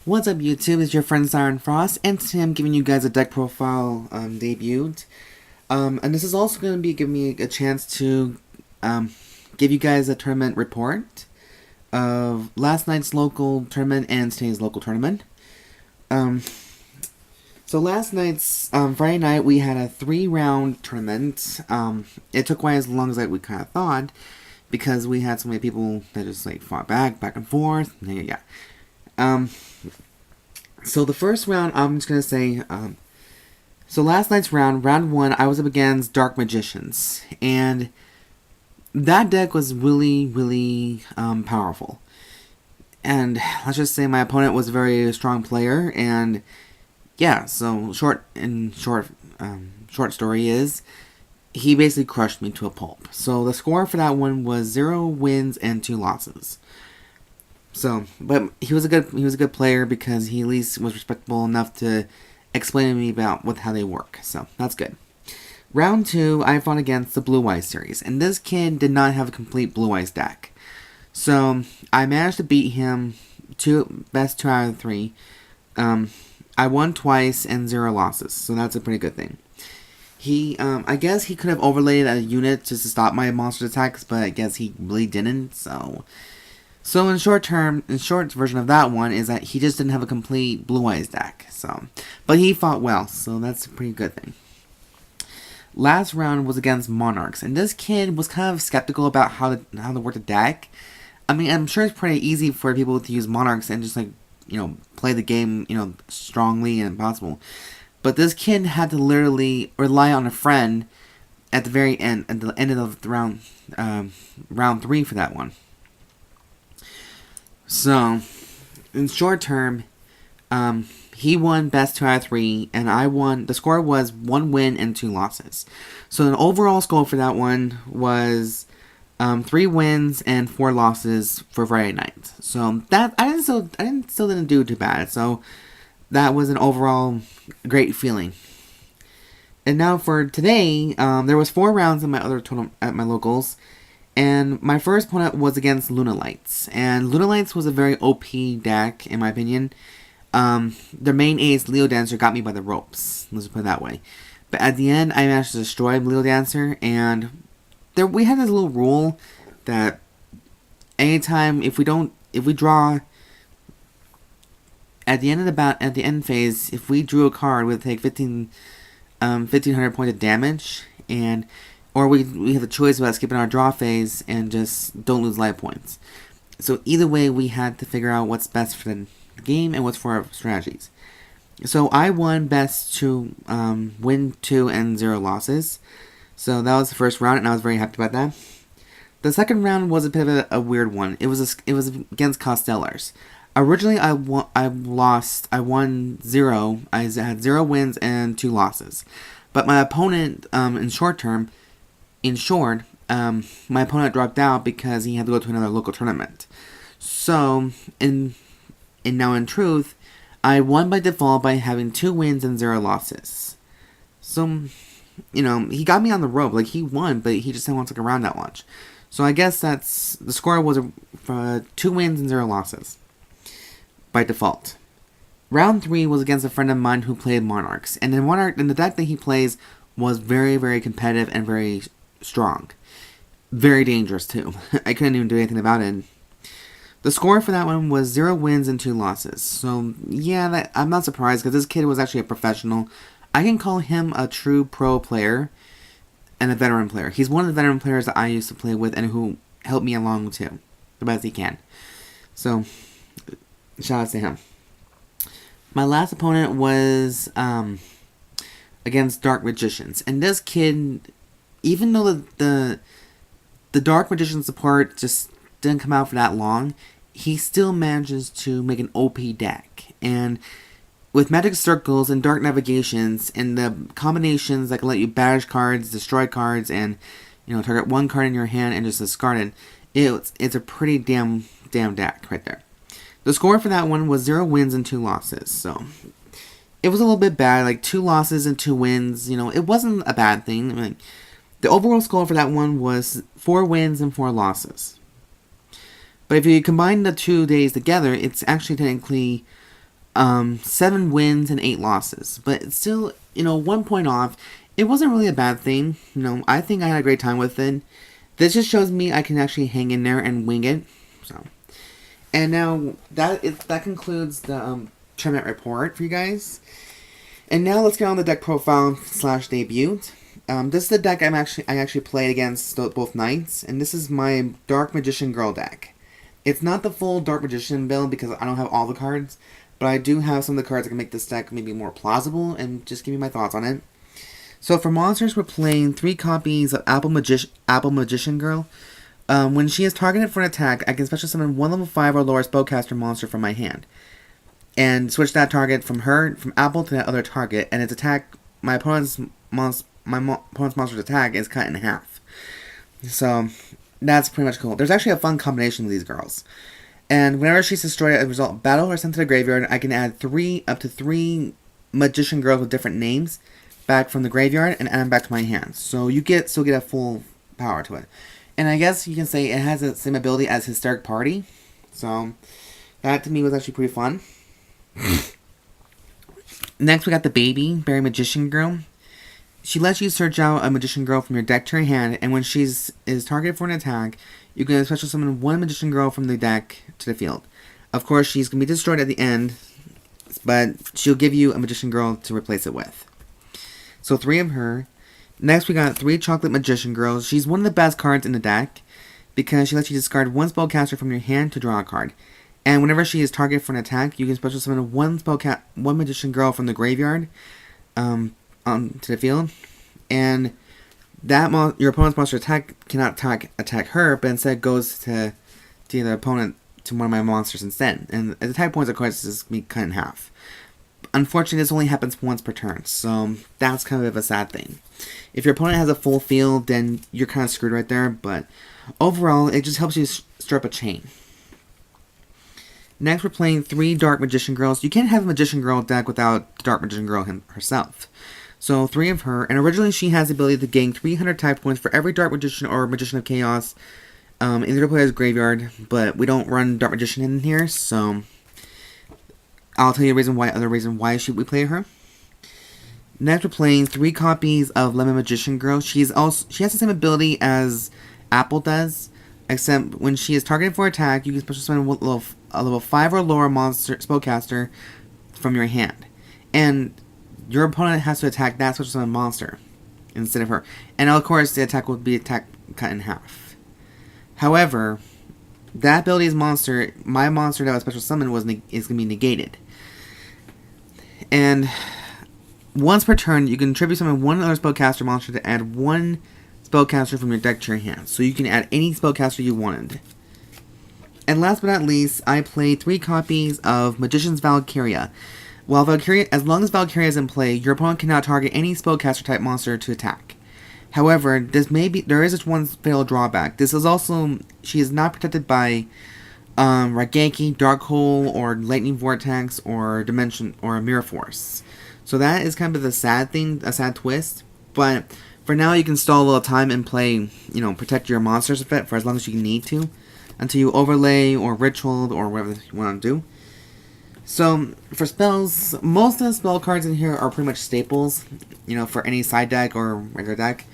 What's up YouTube, it's your friend Siren Frost, and today I'm giving you guys a deck profile debut. And this is also going to be giving me a chance to give you guys a tournament report of last night's local tournament and today's local tournament. So last night's, Friday night, we had a 3-round tournament. It took quite as long as we kind of thought, because we had so many people that just fought back and forth. Yeah. So the first round, I'm just gonna say, so last night's round 1, I was up against Dark Magicians, and that deck was really powerful. And let's just say my opponent was a very strong player, and yeah, so short story is, he basically crushed me to a pulp. So the score for that one was 0 wins and 2 losses. So, but he was a good player because he at least was respectable enough to explain to me about how they work. So that's good. Round 2, I fought against the Blue Eyes series, and this kid did not have a complete Blue Eyes deck. So I managed to beat him best 2 out of 3. I won twice and 0 losses, so that's a pretty good thing. I guess he could have overlaid a unit just to stop my monster attacks, but I guess he really didn't. So in short version of that one is that he just didn't have a complete Blue Eyes deck. But he fought well, so that's a pretty good thing. Last round was against Monarchs, and this kid was kind of skeptical about how to work the deck. I mean, I'm sure it's pretty easy for people to use Monarchs and just play the game strongly and possible. But this kid had to literally rely on a friend at the very end, at the end of the round 3 for that one. So, in short term, he won best 2 out of 3, and I won. The score was 1 win and 2 losses. So the overall score for that one was 3 wins and 4 losses for Friday night. So that I still didn't do too bad. So that was an overall great feeling. And now for today, there was 4 rounds in my other tournament at my locals. And my first opponent was against Lunalights. And Lunalights was a very OP deck, in my opinion. Their main ace, Leo Dancer, got me by the ropes. Let's put it that way. But at the end, I managed to destroy Leo Dancer. And we had this little rule that anytime, if we draw at the end phase, if we drew a card, we'd take 1,500 points of damage, or we have a choice about skipping our draw phase and just don't lose life points. So either way, we had to figure out what's best for the game and what's for our strategies. So I won best to win 2 and 0 losses. So that was the first round, and I was very happy about that. The second round was a bit of a weird one. It was against Constellars. Originally, I won 0. I had 0 wins and 2 losses. But my opponent, my opponent dropped out because he had to go to another local tournament. So, now in truth, I won by default by having 2 wins and 0 losses. So, he got me on the rope. He won, but he just didn't want to stick around that much. So I guess the score was 2 wins and 0 losses by default. Round 3 was against a friend of mine who played Monarchs, and the deck that he plays was very competitive and very strong. Very dangerous, too. I couldn't even do anything about it. The score for that one was 0 wins and 2 losses. So, yeah, I'm not surprised, because this kid was actually a professional. I can call him a true pro player and a veteran player. He's one of the veteran players that I used to play with and who helped me along, too, the best he can. So, shout out to him. My last opponent was against Dark Magicians. And this kid, even though the Dark Magician support just didn't come out for that long, he still manages to make an OP deck. And with Magic Circles and Dark Navigations and the combinations that can let you banish cards, destroy cards, and target one card in your hand and just discard it, it's a pretty damn deck right there. The score for that one was 0 wins and 2 losses. So it was a little bit bad, 2 losses and 2 wins. It wasn't a bad thing. The overall score for that one was 4 wins and 4 losses. But if you combine the 2 days together, it's actually technically 7 wins and 8 losses. But it's still, 1 point off. It wasn't really a bad thing. I think I had a great time with it. This just shows me I can actually hang in there and wing it. So, and now that concludes the tournament report for you guys. And now let's get on the deck profile / debut. This is the deck I actually played against both nights, and this is my Dark Magician Girl deck. It's not the full Dark Magician build because I don't have all the cards, but I do have some of the cards that can make this deck maybe more plausible and just give you my thoughts on it. So for monsters, we're playing 3 copies of Apple Magician Girl. When she is targeted for an attack, I can special summon 1 level 5 or lower spellcaster monster from my hand, and switch that target from Apple to that other target, and its attack, my opponent's monster's attack is cut in half. So that's pretty much cool. There's actually a fun combination of these girls. And whenever she's destroyed as a result of battle or sent to the graveyard, I can add up to 3 magician girls with different names back from the graveyard and add them back to my hand. So you still get a full power to it. And I guess you can say it has the same ability as Hysteric Party. So that to me was actually pretty fun. Next we got the baby, Berry Magician Girl. She lets you search out a Magician Girl from your deck to your hand, and when she is targeted for an attack, you can special summon 1 Magician Girl from the deck to the field. Of course, she's going to be destroyed at the end, but she'll give you a Magician Girl to replace it with. So 3 of her. Next, we got 3 Chocolate Magician Girls. She's one of the best cards in the deck because she lets you discard 1 Spellcaster from your hand to draw a card. And whenever she is targeted for an attack, you can special summon 1 Magician Girl from the graveyard to the field. And that your opponent's monster attack cannot attack her, but instead goes to the opponent, to one of my monsters instead. And the attack points, of course, is be cut in half. Unfortunately, this only happens once per turn, so that's kind of a sad thing. If your opponent has a full field, then you're kind of screwed right there, but overall, it just helps you stir up a chain. Next, we're playing 3 Dark Magician Girls. You can't have a Magician Girl deck without the Dark Magician Girl herself. So 3 of her, and originally she has the ability to gain 300 type points for every Dark Magician or Magician of Chaos in the other player's graveyard, but we don't run Dark Magician in here, so I'll tell you other reason why we play her. Next, we're playing 3 copies of Lemon Magician Girl. She has the same ability as Apple does, except when she is targeted for attack, you can special summon a level 5 or lower monster spellcaster from your hand, and your opponent has to attack that special summon monster instead of her. And of course, the attack will be cut in half. However, that ability's monster, my monster that was special summoned, is going to be negated. And once per turn, you can tribute summon 1 other spellcaster monster to add 1 spellcaster from your deck to your hand. So you can add any spellcaster you wanted. And last but not least, I played 3 copies of Magician's Valkyria. While as long as Valkyria is in play, your opponent cannot target any spellcaster type monster to attack. However, there is this one fatal drawback. She is not protected by Raigeki, Dark Hole, or Lightning Vortex, or Dimension, or Mirror Force. So that is kind of a sad twist. But for now, you can stall a little time and play, protect your monsters a bit for as long as you need to, until you overlay or ritual or whatever you want to do. So for spells, most of the spell cards in here are pretty much staples, for any side deck or regular deck.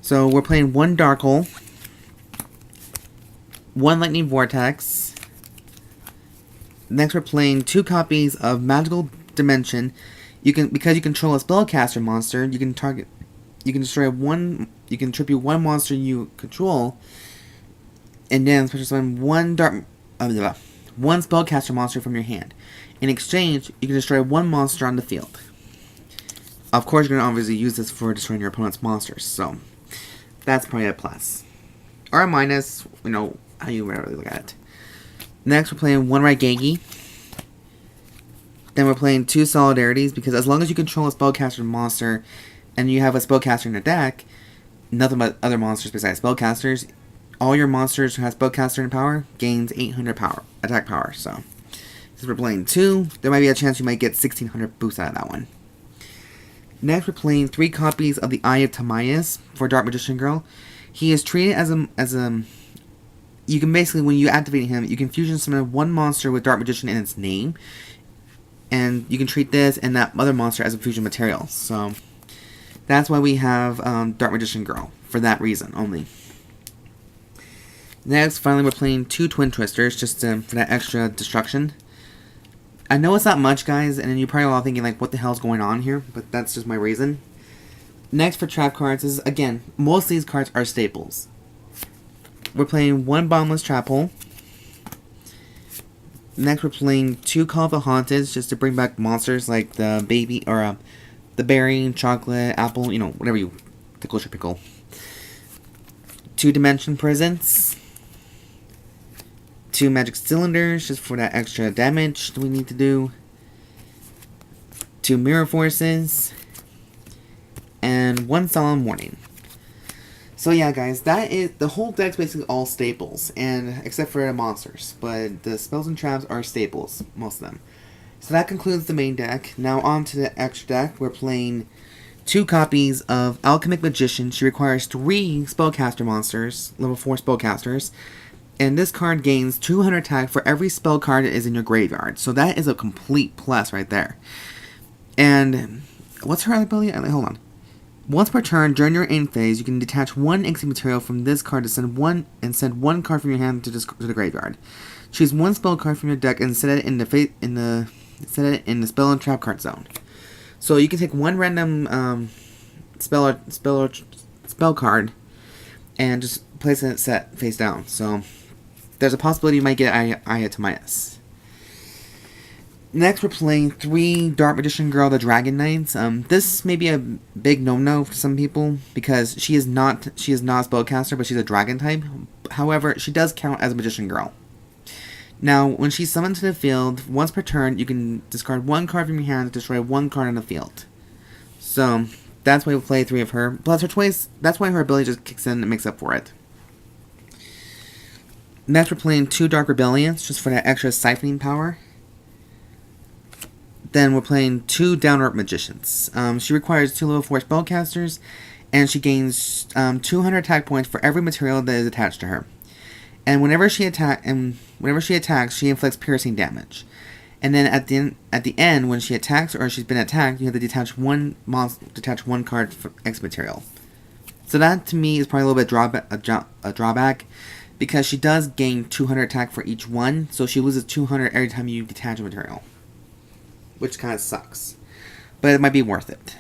So we're playing 1 Dark Hole, 1 Lightning Vortex. Next, we're playing 2 copies of Magical Dimension. Because you control a spellcaster monster, you can tribute 1 monster you control, and then special summon 1 spellcaster monster from your hand. In exchange, you can destroy 1 monster on the field. Of course, you're going to obviously use this for destroying your opponent's monsters, so that's probably a plus. Or a minus, how you really look at it. Next, we're playing 1 Raigeki. Then we're playing 2 Solidarities, because as long as you control a spellcaster monster, and you have a spellcaster in your deck, nothing but other monsters besides spellcasters, all your monsters who have spellcaster in power gains 800 attack power, so since we're playing 2, there might be a chance you might get 1600 boost out of that one. Next, we're playing 3 copies of the Eye of Timaeus for Dark Magician Girl. He is treated as a you can basically, when you activate him, you can fusion summon 1 monster with Dark Magician in its name. And you can treat this and that other monster as a fusion material. So that's why we have Dark Magician Girl, for that reason only. Next, finally, we're playing 2 Twin Twisters, just for that extra destruction. I know it's not much, guys, and you're probably all thinking, like, what the hell is going on here? But that's just my reason. Next, for trap cards, is, again, most of these cards are staples. We're playing 1 Bottomless Trap Hole. Next, we're playing 2 Call of the Haunted, just to bring back monsters like the baby, or the berry, chocolate, apple, you know, whatever you tickle your pickle. 2 Dimension Prisons. 2 Magic Cylinders, just for that extra damage that we need to do. 2 Mirror Forces. And 1 Solemn Warning. So yeah, guys, that is, the whole deck's basically all staples, and except for the monsters, but the spells and traps are staples, most of them. So that concludes the main deck. Now on to the extra deck. We're playing 2 copies of Alchemic Magician. She requires 3 spellcaster monsters, level 4 spellcasters, and this card gains 200 attack for every spell card that is in your graveyard. So that is a complete plus right there. And what's her ability? Hold on. Once per turn, during your end phase, you can detach 1 exit material from this card to send 1 card from your hand to the graveyard. Choose 1 spell card from your deck and set it in the spell and trap card zone. So you can take 1 random spell card and just place it set face down. So there's a possibility you might get Eye of Timaeus. Next, we're playing 3 Dark Magician Girl, the Dragon Knights. This may be a big no-no for some people because she is not a spellcaster, but she's a dragon type. However, she does count as a Magician Girl. Now, when she's summoned to the field, once per turn, you can discard 1 card from your hand to destroy 1 card on the field. So that's why we play 3 of her. Plus her twice. That's why her ability just kicks in and makes up for it. Next, we're playing 2 Dark Rebellions, just for that extra siphoning power. Then we're playing 2 Downward Magicians. She requires 2 level 4 spellcasters, and she gains 200 attack points for every material that is attached to her. And whenever she attacks, she inflicts piercing damage. And then at the end, when she attacks or she's been attacked, you have to detach 1 card from X material. So that to me is probably a little bit a drawback, because she does gain 200 attack for each one, so she loses 200 every time you detach a material, which kind of sucks, but it might be worth it.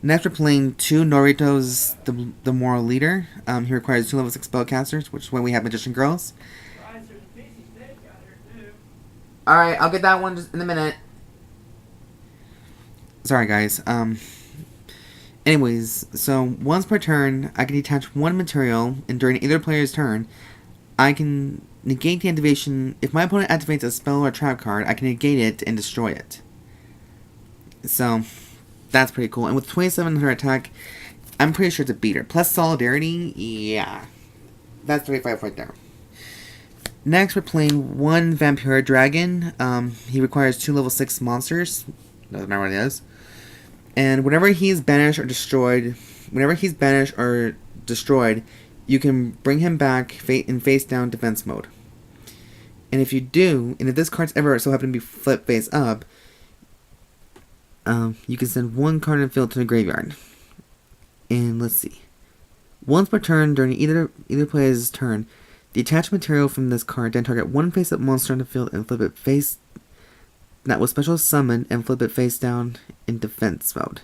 Next, we're playing 2 Noritos, the Moral Leader. He requires 2 level 6 spellcasters, which is when we have Magician Girls. Alright, I'll get that one just in a minute. Sorry, guys. Anyways, so once per turn, I can detach 1 material, and during either player's turn, I can negate the activation. If my opponent activates a spell or trap card, I can negate it and destroy it. So that's pretty cool. And with 2700 attack, I'm pretty sure it's a beater. Plus Solidarity, yeah. That's 35 right there. Next, we're playing 1 Vampire Dragon. He requires 2 level 6 monsters. Doesn't matter what it is. And whenever he's banished or destroyed, you can bring him back in face down defense mode. And if you do, and if this card's ever so happen to be flipped face up, you can send 1 card in the field to the graveyard. And let's see. Once per turn during either player's turn, detach material from this card, then target 1 face-up monster on the field and flip it face that was special summoned and flip it face down in defense mode.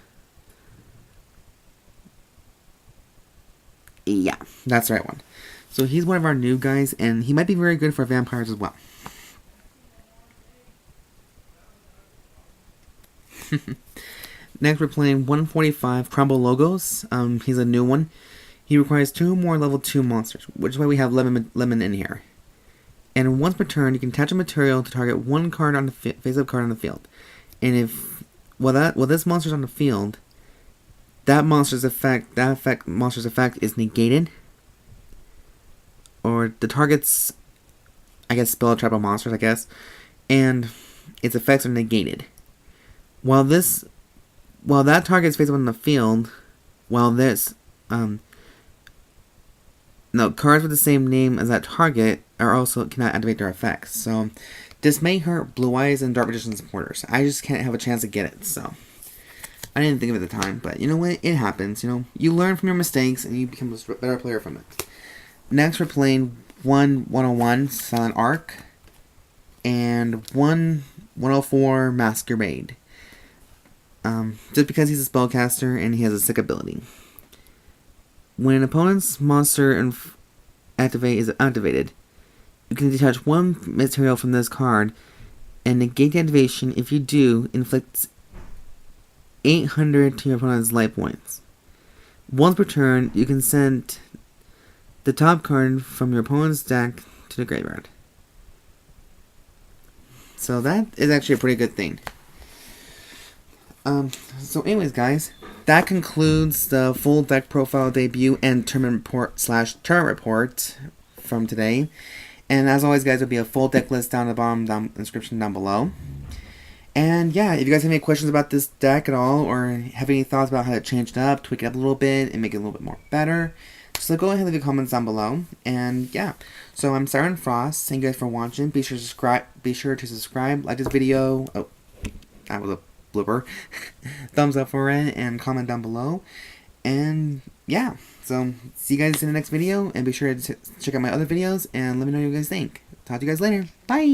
Yeah, that's the right one. So he's one of our new guys, and he might be very good for vampires as well. Next, we're playing 145 Crumble Logos. He's a new one. He requires 2 more level 2 monsters, which is why we have Lemon in here. And once per turn, you can attach a material to target 1 card on the face-up card on the field. And if while this monster's on the field, that monster's effect is negated, or the target's, I guess, spell trap of monsters, I guess, and its effects are negated. While that target's face up on the field, while this No, cards with the same name as that target are also cannot activate their effects. So this may hurt Blue Eyes and Dark Magician supporters. I just can't have a chance to get it, so I didn't think of it at the time, but you know what? It happens. You know, you learn from your mistakes and you become a better player from it. Next, we're playing 101 Silent Arc and 104 Masquerade. Just because he's a spellcaster and he has a sick ability. When an opponent's monster is activated, you can detach one material from this card and negate the activation. If you do, inflicts 800 to your opponent's life points. Once per turn, you can send the top card from your opponent's deck to the graveyard. So that is actually a pretty good thing. So anyways, guys, that concludes the full deck profile debut and tournament report from today. And as always, guys, there'll be a full deck list down at the bottom in the description down below. And yeah, if you guys have any questions about this deck at all, or have any thoughts about how to change it up, tweak it up a little bit, and make it a little bit more better, just go ahead and leave your comments down below. And yeah, so I'm Siren Frost. Thank you guys for watching. Be sure to subscribe, like this video. Oh, that was a blooper. Thumbs up for it, and comment down below. And yeah, so see you guys in the next video, and be sure to check out my other videos and let me know what you guys think. Talk to you guys later. Bye.